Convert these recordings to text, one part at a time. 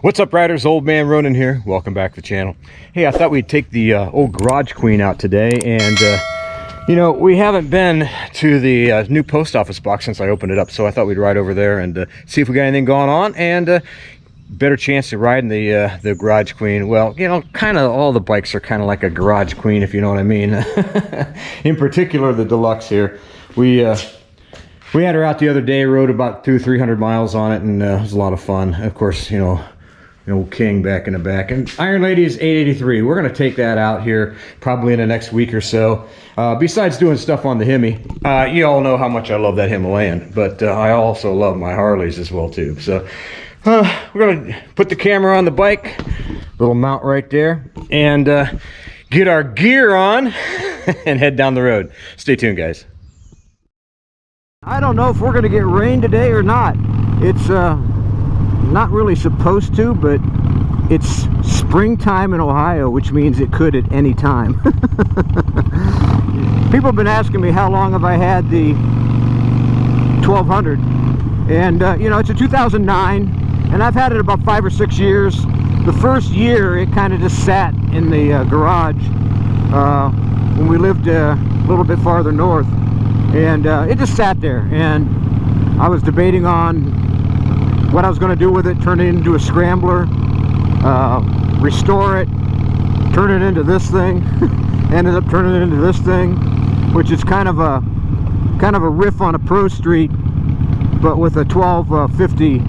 What's up, riders? Old Man Ronin here. Welcome back to the channel. Hey, I thought we'd take the old Garage Queen out today, and you know, we haven't been to the new post office box since I opened it up, so I thought we'd ride over there and see if we got anything going on, and better chance to ride in the Garage Queen. Well, you know, kind of all the bikes are kind of like a Garage Queen, if you know what I mean. In particular, the Deluxe here. We had her out the other day, rode about 200-300 miles on it, and it was a lot of fun. Of course, you know, King back in the back. And Iron Lady is 883. We're going to take that out here probably in the next week or so. Besides doing stuff on the Hemi, you all know how much I love that Himalayan, but I also love my Harleys as well too. So we're going to put the camera on the bike, little mount right there, and get our gear on and head down the road. Stay tuned, guys. I don't know if we're going to get rain today or not. It's not really supposed to, but it's springtime in Ohio, which means it could at any time. People have been asking me how long have I had the 1200, and you know, it's a 2009, and I've had it about 5 or 6 years. The first year it kind of just sat in the garage when we lived a little bit farther north, and it just sat there, and I was debating on what I was going to do with it. Turn it into a scrambler, restore it, turn it into this thing. Ended up turning it into this thing, which is kind of a riff on a Pro Street, but with a 1250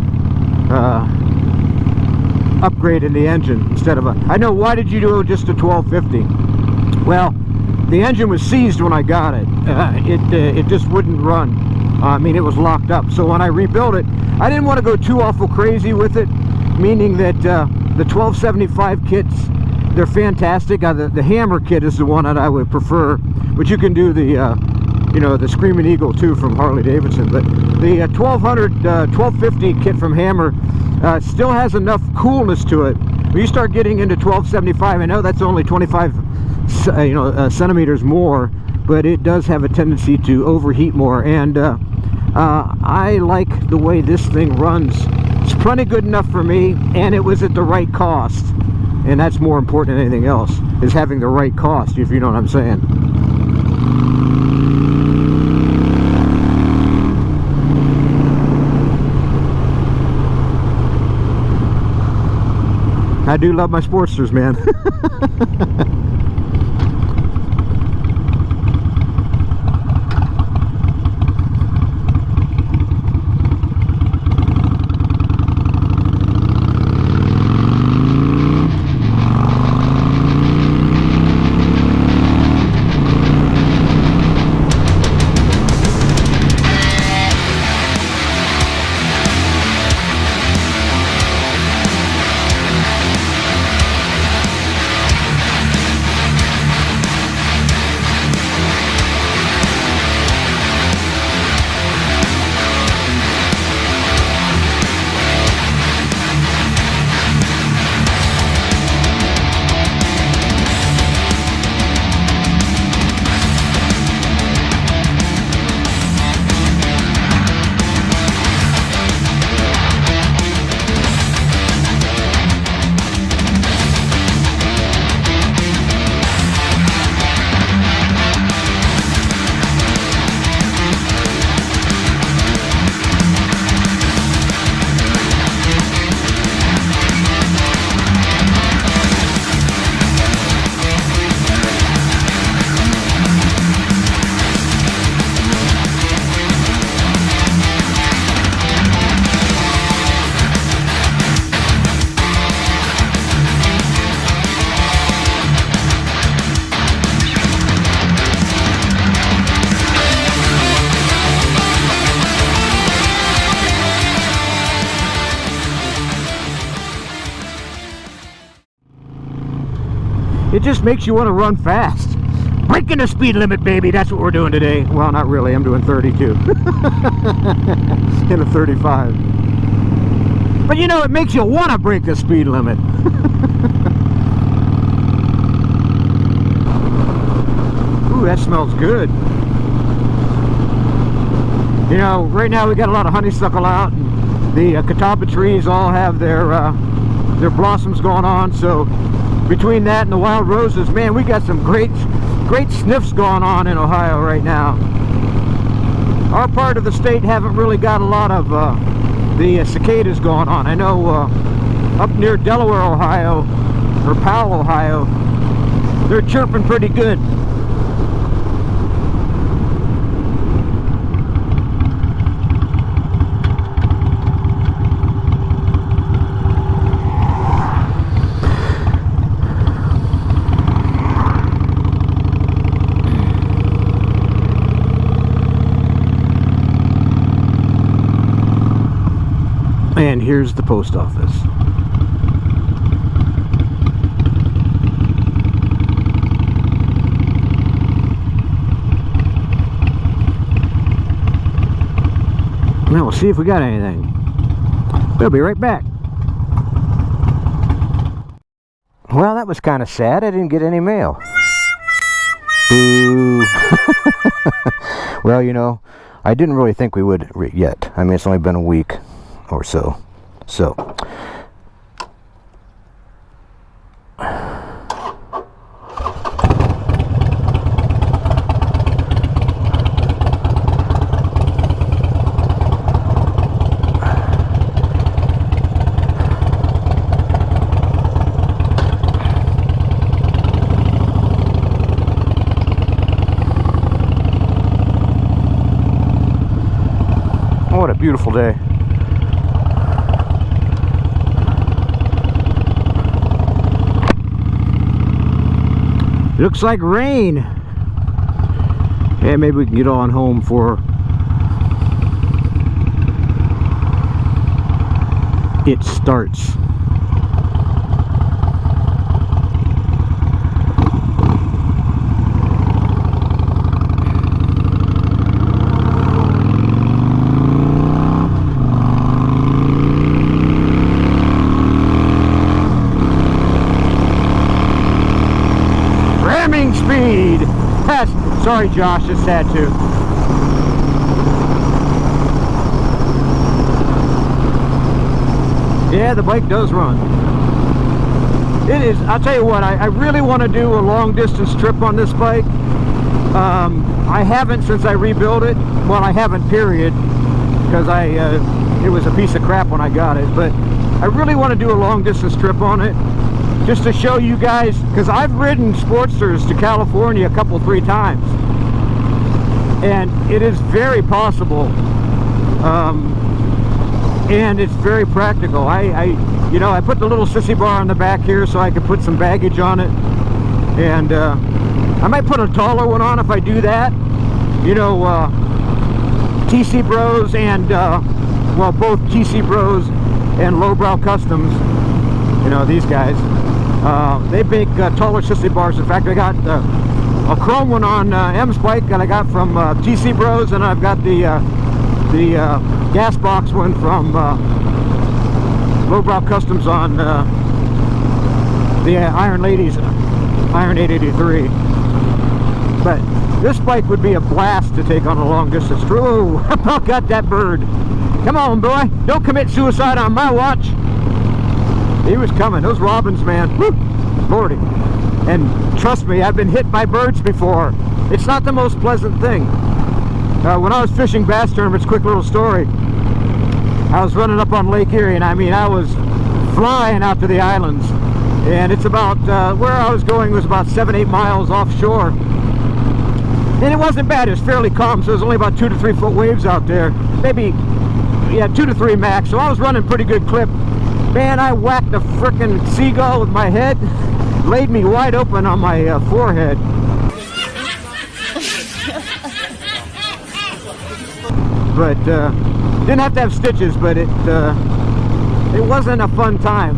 upgrade in the engine instead of a. I know, why did you do just a 1250? Well, the engine was seized when I got it. It just wouldn't run. I mean, it was locked up. So when I rebuilt it, I didn't want to go too awful crazy with it, meaning that the 1275 kits, they're fantastic. The Hammer kit is the one that I would prefer, but you can do the you know, the Screaming Eagle too from Harley-Davidson. But the 1250 kit from Hammer still has enough coolness to it. When you start getting into 1275, I know that's only 25 centimeters more, but it does have a tendency to overheat more, and I like the way this thing runs. It's plenty good enough for me, and it was at the right cost, and that's more important than anything else, is having the right cost, if you know what I'm saying. I do love my Sportsters, man. It just makes you want to run fast. Breaking the speed limit, baby. That's what we're doing today. Well, not really. I'm doing 32 in a 35. But you know, it makes you want to break the speed limit. Ooh, that smells good. You know, right now we got a lot of honeysuckle out, and the catawba trees all have their There are blossoms going on, so between that and the wild roses, man, we got some great sniffs going on in Ohio right now. Our part of the state haven't really got a lot of the cicadas going on. I know up near Delaware, Ohio, or Powell, Ohio, they're chirping pretty good. And here's the post office. Now we'll see if we got anything. We'll be right back. Well, that was kind of sad. I didn't get any mail. Boo. Well, you know, I didn't really think we would yet. I mean, it's only been a week or so. What a beautiful day. Looks like rain. Yeah, maybe we can get on home for it starts. Speed. Sorry, Josh, just had to. Yeah, the bike does run. It is. I'll tell you what. I really want to do a long distance trip on this bike. I haven't since I rebuilt it. Well, I haven't, period, because it was a piece of crap when I got it. But I really want to do a long distance trip on it, just to show you guys, because I've ridden Sportsters to California a couple, 3 times, and it is very possible, and it's very practical. You know, I put the little sissy bar on the back here so I could put some baggage on it, and I might put a taller one on if I do that. You know, TC Bros and well, both TC Bros and Lowbrow Customs, you know, these guys, they make taller sissy bars. In fact, I got a chrome one on M's bike that I got from TC Bros, and I've got the gas box one from Lowbrow Customs on the Iron Ladies Iron 883. But this bike would be a blast to take on a long distance. Ooh, I got that bird. Come on, boy, don't commit suicide on my watch. He was coming. Those robins, man. Woo, Lordy. And trust me, I've been hit by birds before. It's not the most pleasant thing. When I was fishing bass tournaments, quick little story, I was running up on Lake Erie, and I mean, I was flying out to the islands. And it's about, where I was going was about 7-8 miles offshore. And it wasn't bad. It was fairly calm, so there was only about 2 to 3 foot waves out there. Maybe, yeah, 2 to 3 max. So I was running pretty good clip. Man, I whacked a frickin' seagull with my head, laid me wide open on my forehead. But didn't have to have stitches, but it wasn't a fun time.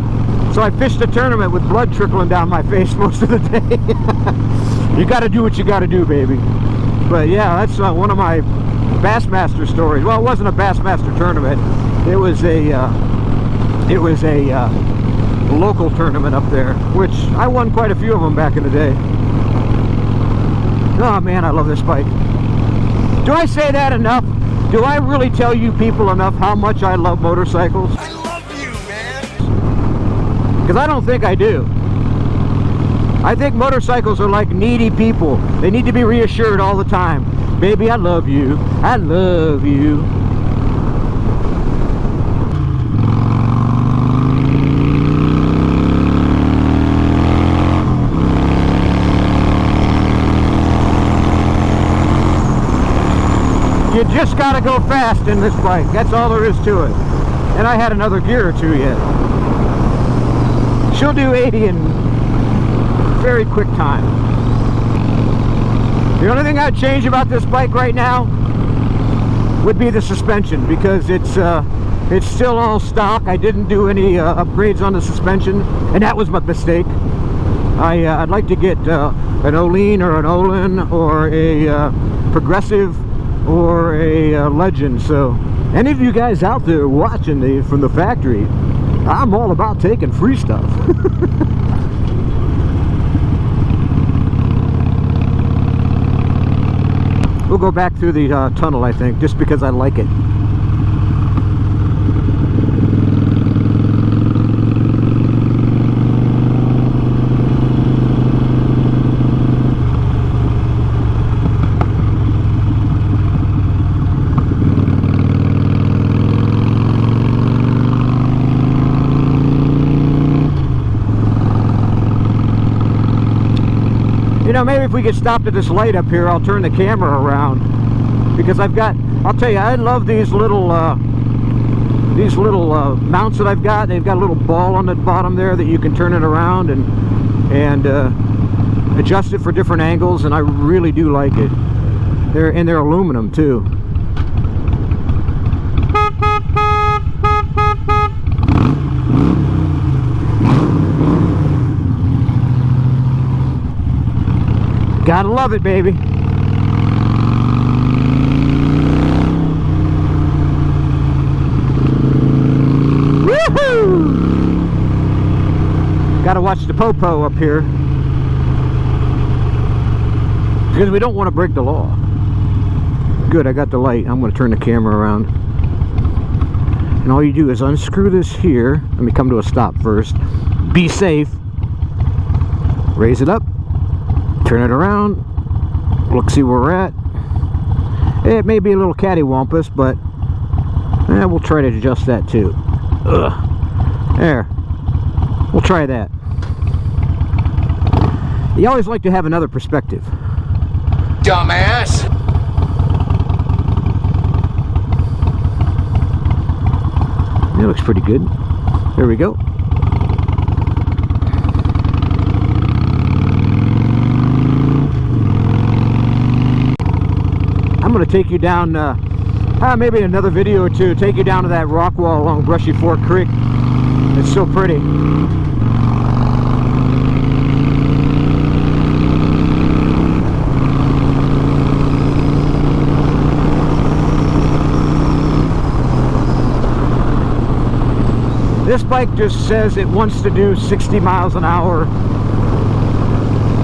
So I fished a tournament with blood trickling down my face most of the day. You got to do what you got to do, baby. But yeah, that's one of my Bassmaster stories. Well, it wasn't a Bassmaster tournament. It was a local tournament up there, which I won quite a few of them back in the day. Oh man, I love this bike. Do I say that enough? Do I really tell you people enough how much I love motorcycles? I love you, man. Because I don't think I do. I think motorcycles are like needy people. They need to be reassured all the time. Baby, I love you. I love you. You just gotta go fast in this bike. That's all there is to it. And I had another gear or two yet. She'll do 80 in very quick time. The only thing I'd change about this bike right now would be the suspension, because it's still all stock. I didn't do any upgrades on the suspension, and that was my mistake. I'd like to get an Olin or an Olin or a Progressive or a Legend. So any of you guys out there watching from the factory, I'm all about taking free stuff. We'll go back through the tunnel, I think, just because I like it. You know, maybe if we get stopped at this light up here, I'll turn the camera around, because I'll tell you, I love these little mounts that I've got. They've got a little ball on the bottom there that you can turn it around and adjust it for different angles, and I really do like it. They're aluminum too. Gotta love it, baby. Woohoo! Gotta watch the popo up here, because we don't want to break the law. Good, I got the light. I'm going to turn the camera around. And all you do is unscrew this here. Let me come to a stop first. Be safe. Raise it up. Turn it around. Look, see where we're at. It may be a little cattywampus, but we'll try to adjust that too. Ugh. There. We'll try that. You always like to have another perspective. Dumbass! That looks pretty good. There we go. I'm going to take you down, maybe in another video or two, take you down to that rock wall along Brushy Fork Creek. It's so pretty. This bike just says it wants to do 60 miles an hour.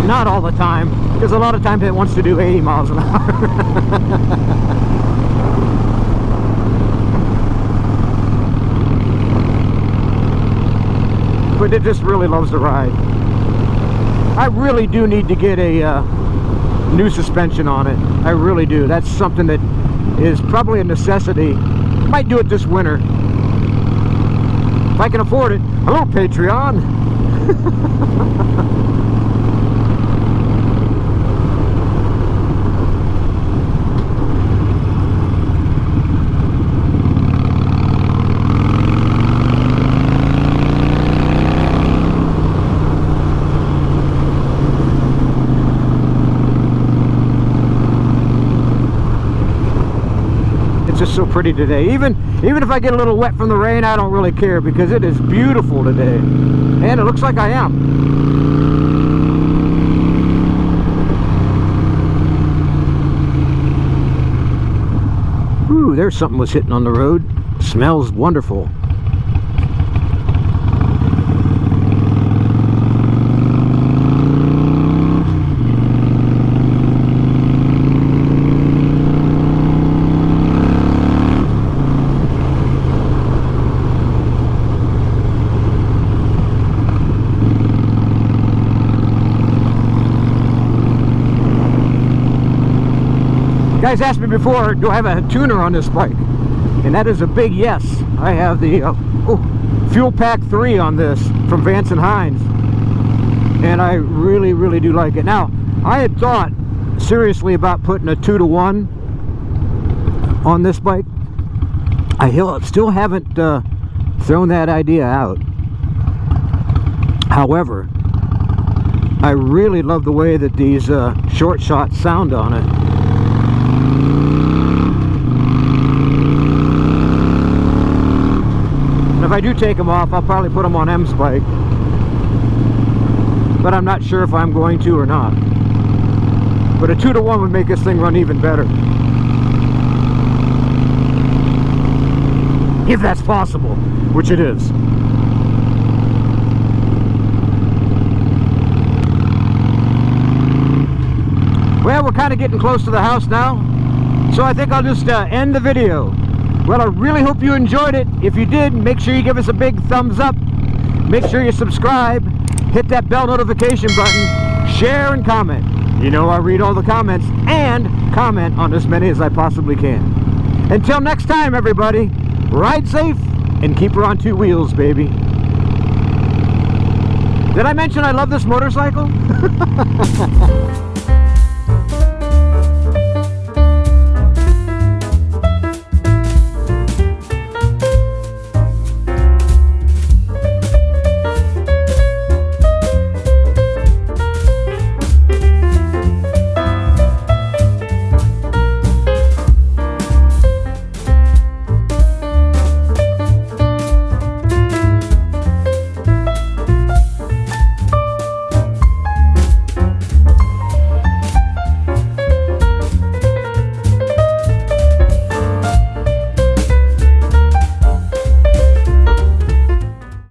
Not all the time, because a lot of times it wants to do 80 miles an hour. But it just really loves to ride. I really do need to get a new suspension on it. I really do. That's something that is probably a necessity. Might do it this winter. If I can afford it. Hello, Patreon. It's just so pretty today. Even if I get a little wet from the rain, I don't really care, because it is beautiful today. And it looks like I am. Ooh, there's something was hitting on the road. Smells wonderful. Guys asked me before, do I have a tuner on this bike? And that is a big yes. I have the Fuel Pack 3 on this from Vance and Hines. And I really, really do like it. Now, I had thought seriously about putting a 2-to-1 on this bike. I still haven't thrown that idea out. However, I really love the way that these short shots sound on it. And if I do take them off, I'll probably put them on M-Spike. But I'm not sure if I'm going to or not. But a 2-to-1 would make this thing run even better. If that's possible, which it is. Well, we're kind of getting close to the house now, so I think I'll just end the video. Well, I really hope you enjoyed it. If you did, make sure you give us a big thumbs up. Make sure you subscribe. Hit that bell notification button. Share and comment. You know I read all the comments and comment on as many as I possibly can. Until next time, everybody, ride safe and keep her on 2 wheels, baby. Did I mention I love this motorcycle?